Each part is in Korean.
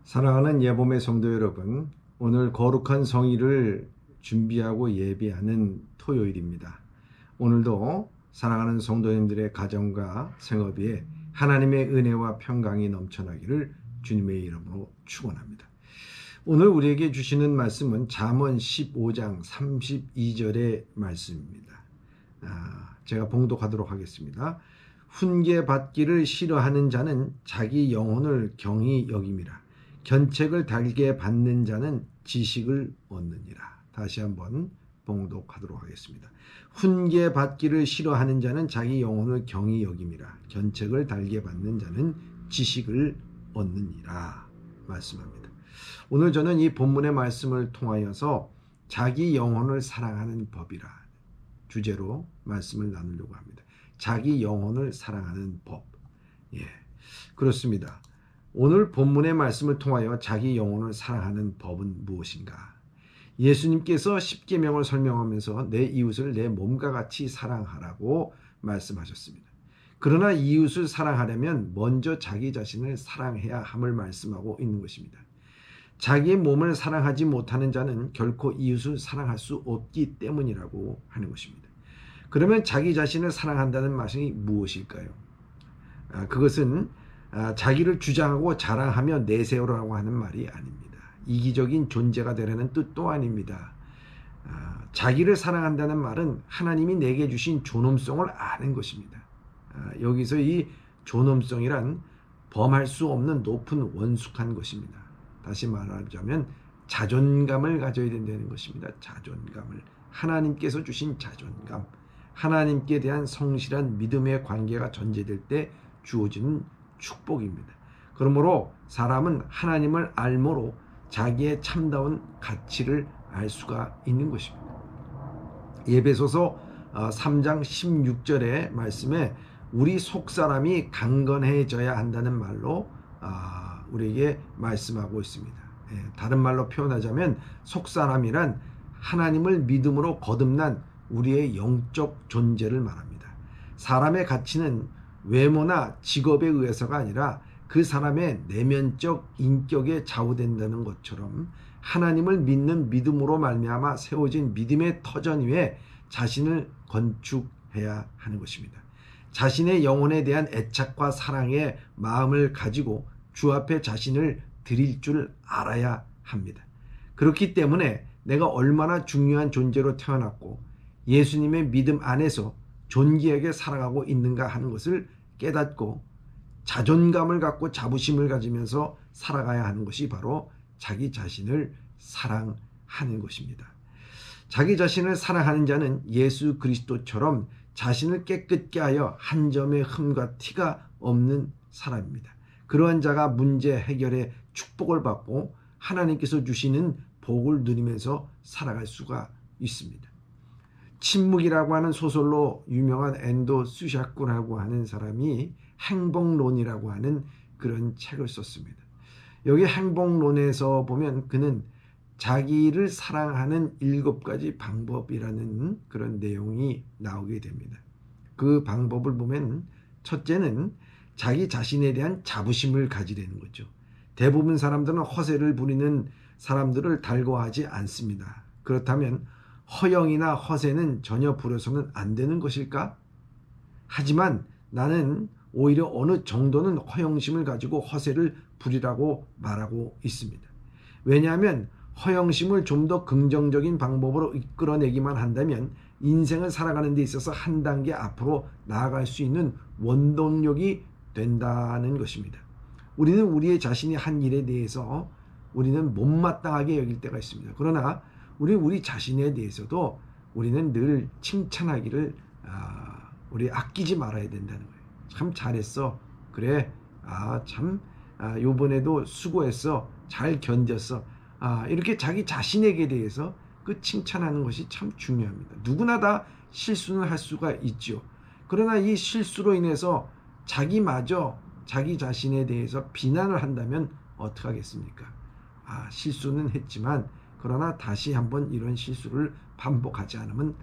사랑하는 예봄의 성도 여러분, 오늘 거룩한 성일을 준비하고 예비하는 토요일입니다. 오늘도 사랑하는 성도님들의 가정과 생업에 하나님의 은혜와 평강이 넘쳐나기를 주님의 이름으로 축원합니다. 오늘 우리에게 주시는 말씀은 잠언 15장 32절의 말씀입니다. 제가 봉독하도록 하겠습니다. 훈계받기를 싫어하는 자는 자기 영혼을 경히 여김이라. 견책을 달게 받는 자는 지식을 얻느니라. 다시 한번 봉독하도록 하겠습니다. 훈계받기를 싫어하는 자는 자기 영혼을 경히 여김이라. 견책을 달게 받는 자는 지식을 얻느니라. 말씀합니다. 오늘 저는 이 본문의 말씀을 통하여서 자기 영혼을 사랑하는 법이라 주제로 말씀을 나누려고 합니다. 자기 영혼을 사랑하는 법. 그렇습니다. 오늘 본문의 말씀을 통하여 자기 영혼을 사랑하는 법은 무엇인가? 예수님께서 십계명을 설명하면서 내 이웃을 내 몸과 같이 사랑하라고 말씀하셨습니다. 그러나 이웃을 사랑하려면 먼저 자기 자신을 사랑해야 함을 말씀하고 있는 것입니다. 자기의 몸을 사랑하지 못하는 자는 결코 이웃을 사랑할 수 없기 때문이라고 하는 것입니다. 그러면 자기 자신을 사랑한다는 말이 무엇일까요? 그것은 자기를 주장하고 자랑하며 내세우라고 하는 말이 아닙니다. 이기적인 존재가 되려는 뜻도 아닙니다. 자기를 사랑한다는 말은 하나님이 내게 주신 존엄성을 아는 것입니다. 여기서 이 존엄성이란 범할 수 없는 높은 원숙한 것입니다. 다시 말하자면 자존감을 가져야 된다는 것입니다. 자존감을. 하나님께서 주신 자존감. 하나님께 대한 성실한 믿음의 관계가 전제될 때 주어지는 축복입니다. 그러므로 사람은 하나님을 알므로 자기의 참다운 가치를 알 수가 있는 것입니다. 에베소서 3장 16절의 말씀에 우리 속사람이 강건해져야 한다는 말로 우리에게 말씀하고 있습니다. 다른 말로 표현하자면 속사람이란 하나님을 믿음으로 거듭난 우리의 영적 존재를 말합니다. 사람의 가치는 외모나 직업에 의해서가 아니라 그 사람의 내면적 인격에 좌우된다는 것처럼 하나님을 믿는 믿음으로 말미암아 세워진 믿음의 터전 위에 자신을 건축해야 하는 것입니다. 자신의 영혼에 대한 애착과 사랑의 마음을 가지고 주 앞에 자신을 드릴 줄 알아야 합니다. 그렇기 때문에 내가 얼마나 중요한 존재로 태어났고 예수님의 믿음 안에서 존귀하게 살아가고 있는가 하는 것을 깨닫고 자존감을 갖고 자부심을 가지면서 살아가야 하는 것이 바로 자기 자신을 사랑하는 것입니다. 자기 자신을 사랑하는 자는 예수 그리스도처럼 자신을 깨끗게 하여 한 점의 흠과 티가 없는 사람입니다. 그러한 자가 문제 해결에 축복을 받고 하나님께서 주시는 복을 누리면서 살아갈 수가 있습니다. 침묵이라고 하는 소설로 유명한 앤도 수샤쿠라고 하는 사람이 행복론이라고 하는 그런 책을 썼습니다. 여기 행복론에서 보면 그는 자기를 사랑하는 7가지 방법이라는 그런 내용이 나오게 됩니다. 그 방법을 보면 첫째는 자기 자신에 대한 자부심을 가지려는 거죠. 대부분 사람들은 허세를 부리는 사람들을 달궈하지 않습니다. 그렇다면 허영이나 허세는 전혀 부려서는 안 되는 것일까? 하지만 나는 오히려 어느 정도는 허영심을 가지고 허세를 부리라고 말하고 있습니다. 왜냐하면 허영심을 좀 더 긍정적인 방법으로 이끌어내기만 한다면 인생을 살아가는 데 있어서 한 단계 앞으로 나아갈 수 있는 원동력이 된다는 것입니다. 우리는 우리의 자신이 한 일에 대해서 우리는 못마땅하게 여길 때가 있습니다. 그러나 우리 자신에 대해서도 우리는 늘 칭찬하기를 우리 아끼지 말아야 된다는 거예요. 참 잘했어. 그래. 요번에도 수고했어. 잘 견뎠어. 이렇게 자기 자신에게 대해서 그 칭찬하는 것이 참 중요합니다. 누구나 다 실수는 할 수가 있죠. 그러나 이 실수로 인해서 자기마저 자기 자신에 대해서 비난을 한다면 어떻게 하겠습니까? 실수는 했지만 그러나 다시 한번 이런 실수를 반복하지 않으면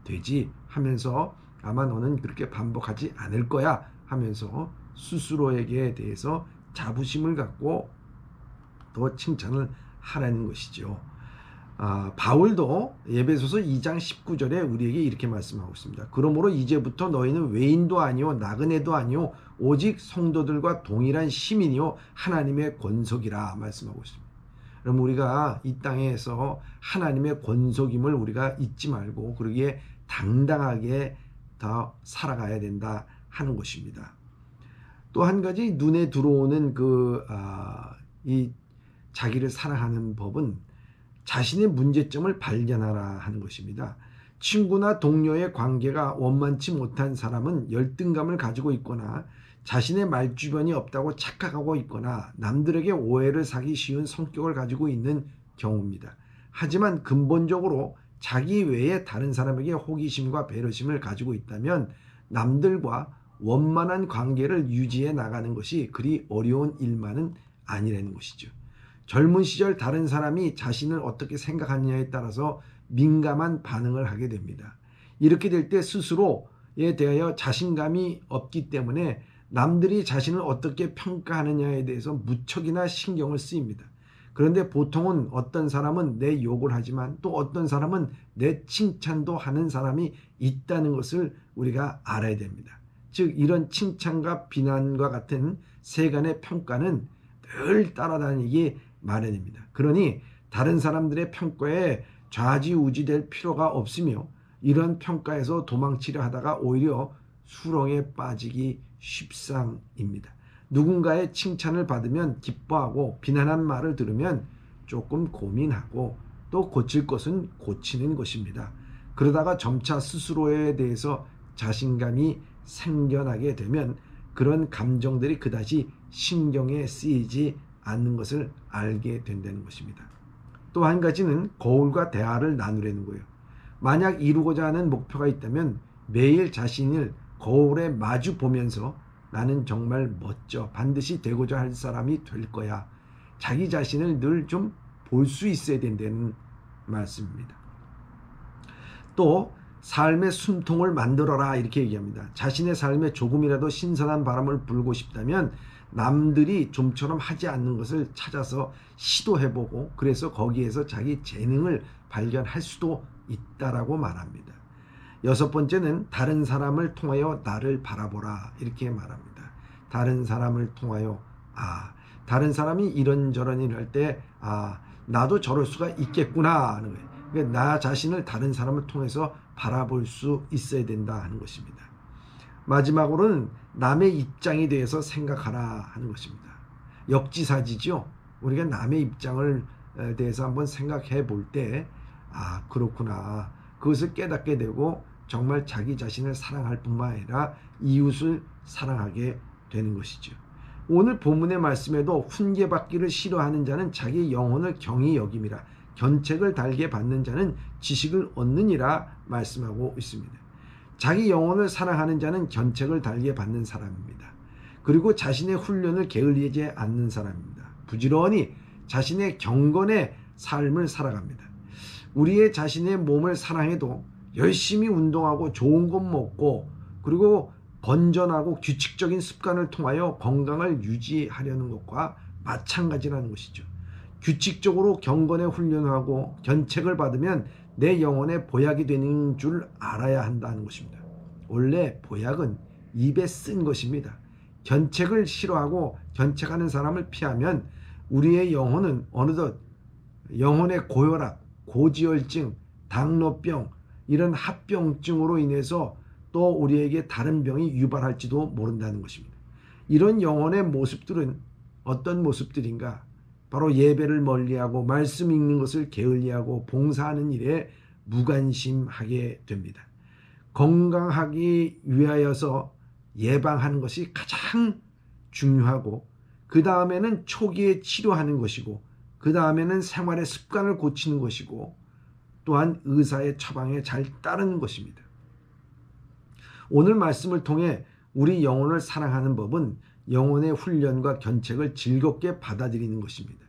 되지 하면서 아마 너는 그렇게 반복하지 않을 거야 하면서 스스로에게 대해서 자부심을 갖고 더 칭찬을 하라는 것이죠. 바울도 에베소서 2장 19절에 우리에게 이렇게 말씀하고 있습니다. 그러므로 이제부터 너희는 외인도 아니요 나그네도 아니요 오직 성도들과 동일한 시민이요 하나님의 권속이라 말씀하고 있습니다. 그럼 우리가 이 땅에서 하나님의 권속임을 우리가 잊지 말고 그러기에 당당하게 더 살아가야 된다 하는 것입니다. 또 한 가지 눈에 들어오는 이 자기를 사랑하는 법은 자신의 문제점을 발견하라 하는 것입니다. 친구나 동료의 관계가 원만치 못한 사람은 열등감을 가지고 있거나 자신의 말주변이 없다고 착각하고 있거나 남들에게 오해를 사기 쉬운 성격을 가지고 있는 경우입니다. 하지만 근본적으로 자기 외에 다른 사람에게 호기심과 배려심을 가지고 있다면 남들과 원만한 관계를 유지해 나가는 것이 그리 어려운 일만은 아니라는 것이죠. 젊은 시절 다른 사람이 자신을 어떻게 생각하느냐에 따라서 민감한 반응을 하게 됩니다. 이렇게 될 때 스스로에 대하여 자신감이 없기 때문에 남들이 자신을 어떻게 평가하느냐에 대해서 무척이나 신경을 쓰입니다. 그런데 보통은 어떤 사람은 내 욕을 하지만 또 어떤 사람은 내 칭찬도 하는 사람이 있다는 것을 우리가 알아야 됩니다. 즉 이런 칭찬과 비난과 같은 세간의 평가는 늘 따라다니기 마련입니다. 그러니 다른 사람들의 평가에 좌지우지될 필요가 없으며 이런 평가에서 도망치려 하다가 오히려 수렁에 빠지기 쉽상입니다. 누군가의 칭찬을 받으면 기뻐하고 비난한 말을 들으면 조금 고민하고 또 고칠 것은 고치는 것입니다. 그러다가 점차 스스로에 대해서 자신감이 생겨나게 되면 그런 감정들이 그다지 신경에 쓰이지 않는 것을 알게 된다는 것입니다. 또 한 가지는 거울과 대화를 나누려는 거예요. 만약 이루고자 하는 목표가 있다면 매일 자신을 거울에 마주 보면서 나는 정말 멋져. 반드시 되고자 할 사람이 될 거야. 자기 자신을 늘 좀 볼 수 있어야 된다는 말씀입니다. 또 삶의 숨통을 만들어라 이렇게 얘기합니다. 자신의 삶에 조금이라도 신선한 바람을 불고 싶다면 남들이 좀처럼 하지 않는 것을 찾아서 시도해보고 그래서 거기에서 자기 재능을 발견할 수도 있다라고 말합니다. 여섯 번째는 다른 사람을 통하여 나를 바라보라 이렇게 말합니다. 다른 사람을 통하여 다른 사람이 이런저런 일을 할 때 나도 저럴 수가 있겠구나 하는 거예요. 그러니까 나 자신을 다른 사람을 통해서 바라볼 수 있어야 된다 하는 것입니다. 마지막으로는 남의 입장에 대해서 생각하라 하는 것입니다. 역지사지죠. 우리가 남의 입장을 대해서 한번 생각해 볼 때 그렇구나. 그것을 깨닫게 되고 정말 자기 자신을 사랑할 뿐만 아니라 이웃을 사랑하게 되는 것이죠. 오늘 본문의 말씀에도 훈계받기를 싫어하는 자는 자기 영혼을 경히 여김이라 견책을 달게 받는 자는 지식을 얻느니라 말씀하고 있습니다. 자기 영혼을 사랑하는 자는 견책을 달게 받는 사람입니다. 그리고 자신의 훈련을 게을리하지 않는 사람입니다. 부지런히 자신의 경건의 삶을 살아갑니다. 우리의 자신의 몸을 사랑해도 열심히 운동하고 좋은 것 먹고 그리고 번전하고 규칙적인 습관을 통하여 건강을 유지하려는 것과 마찬가지라는 것이죠. 규칙적으로 경건에 훈련하고 견책을 받으면 내 영혼의 보약이 되는 줄 알아야 한다는 것입니다. 원래 보약은 입에 쓴 것입니다. 견책을 싫어하고 견책하는 사람을 피하면 우리의 영혼은 어느덧 영혼의 고혈압, 고지혈증, 당뇨병 이런 합병증으로 인해서 또 우리에게 다른 병이 유발할지도 모른다는 것입니다. 이런 영혼의 모습들은 어떤 모습들인가? 바로 예배를 멀리하고 말씀 읽는 것을 게을리하고 봉사하는 일에 무관심하게 됩니다. 건강하기 위하여서 예방하는 것이 가장 중요하고 그 다음에는 초기에 치료하는 것이고 그 다음에는 생활의 습관을 고치는 것이고 또한 의사의 처방에 잘 따르는 것입니다. 오늘 말씀을 통해 우리 영혼을 사랑하는 법은 영혼의 훈련과 견책을 즐겁게 받아들이는 것입니다.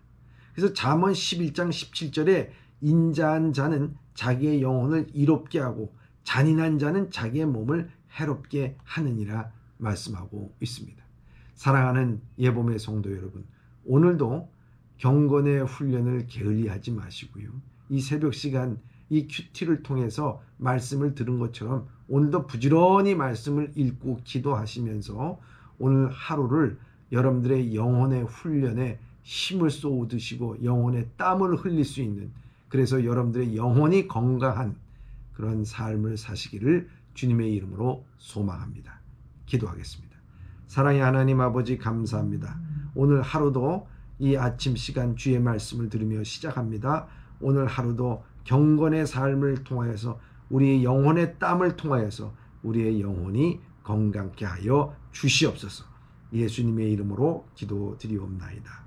그래서 잠언 11장 17절에 인자한 자는 자기의 영혼을 이롭게 하고 잔인한 자는 자기의 몸을 해롭게 하느니라 말씀하고 있습니다. 사랑하는 예봄의 성도 여러분, 오늘도 경건의 훈련을 게을리하지 마시고요. 이 새벽 시간 이 큐티를 통해서 말씀을 들은 것처럼 오늘도 부지런히 말씀을 읽고 기도하시면서 오늘 하루를 여러분들의 영혼의 훈련에 힘을 쏟으시고 영혼의 땀을 흘릴 수 있는, 그래서 여러분들의 영혼이 건강한 그런 삶을 사시기를 주님의 이름으로 소망합니다. 기도하겠습니다. 사랑의 하나님 아버지, 감사합니다. 오늘 하루도 이 아침 시간 주의 말씀을 들으며 시작합니다. 오늘 하루도 경건의 삶을 통하여서 우리의 영혼의 땀을 통하여서 우리의 영혼이 건강케 하여 주시옵소서. 예수님의 이름으로 기도드리옵나이다.